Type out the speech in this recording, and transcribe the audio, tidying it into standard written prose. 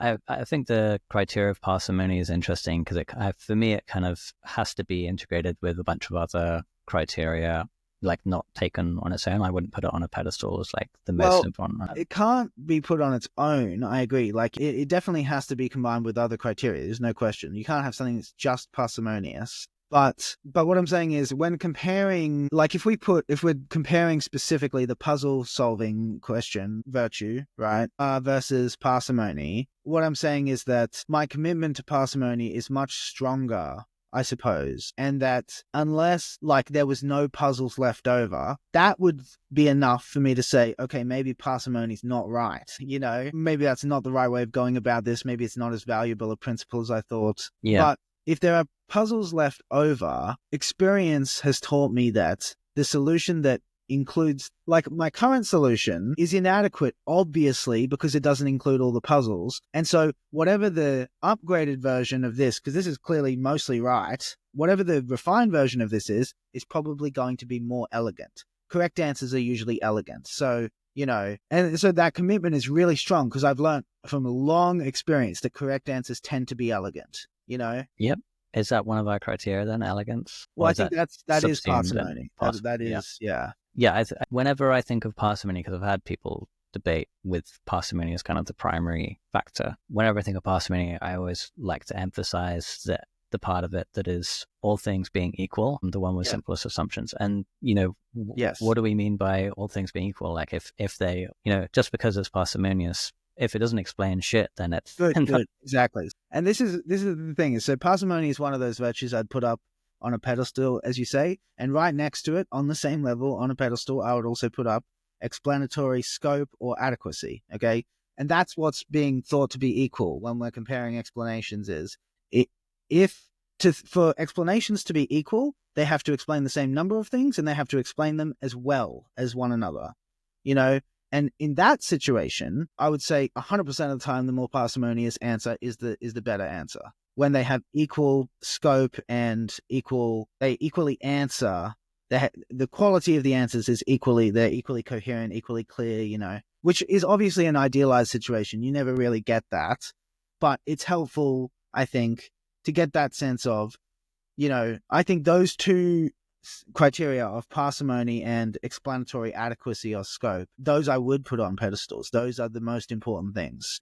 I think the criteria of parsimony is interesting because for me, it kind of has to be integrated with a bunch of other criteria, like not taken on its own. I wouldn't put it on a pedestal as like the most Well, important. it can't be put on its own. I agree. Like it definitely has to be combined with other criteria. There's no question. You can't have something that's just parsimonious. But what I'm saying is when comparing, like if we're comparing specifically the puzzle solving question, virtue, right, versus parsimony, what I'm saying is that my commitment to parsimony is much stronger, I suppose, and that unless like there was no puzzles left over, that would be enough for me to say, okay, maybe parsimony's not right. Maybe that's not the right way of going about this. Maybe it's not as valuable a principle as I thought. Yeah. But if there are puzzles left over, experience has taught me that the solution that includes, like my current solution is inadequate, obviously, because it doesn't include all the puzzles. And so whatever the upgraded version of this, because this is clearly mostly right, whatever the refined version of this is probably going to be more elegant. Correct answers are usually elegant. So, and so that commitment is really strong because I've learned from a long experience that correct answers tend to be elegant. Yep. Is that one of our criteria then, elegance? Well, Or I is think that that is subsumed in parsimony. That is, yeah. Yeah. Whenever I think of parsimony, because I've had people debate with parsimony as kind of the primary factor. Whenever I think of parsimony, I always like to emphasize that the part of it that is all things being equal, the one with simplest assumptions. And, Yes. What do we mean by all things being equal? Like if they, just because it's parsimonious, if it doesn't explain shit, then it's good. Exactly. And this is the thing. So parsimony is one of those virtues I'd put up on a pedestal, as you say, and right next to it, on the same level, on a pedestal, I would also put up explanatory scope or adequacy. Okay, and that's what's being thought to be equal when we're comparing explanations. For explanations to be equal, they have to explain the same number of things, and they have to explain them as well as one another. And in that situation, I would say 100% of the time, the more parsimonious answer is the better answer. When they have equal scope and they equally answer, the quality of the answers is they're equally coherent, equally clear, which is obviously an idealized situation. You never really get that, but it's helpful, I think, to get that sense of, I think those two criteria of parsimony and explanatory adequacy or scope, those I would put on pedestals. Those are the most important things.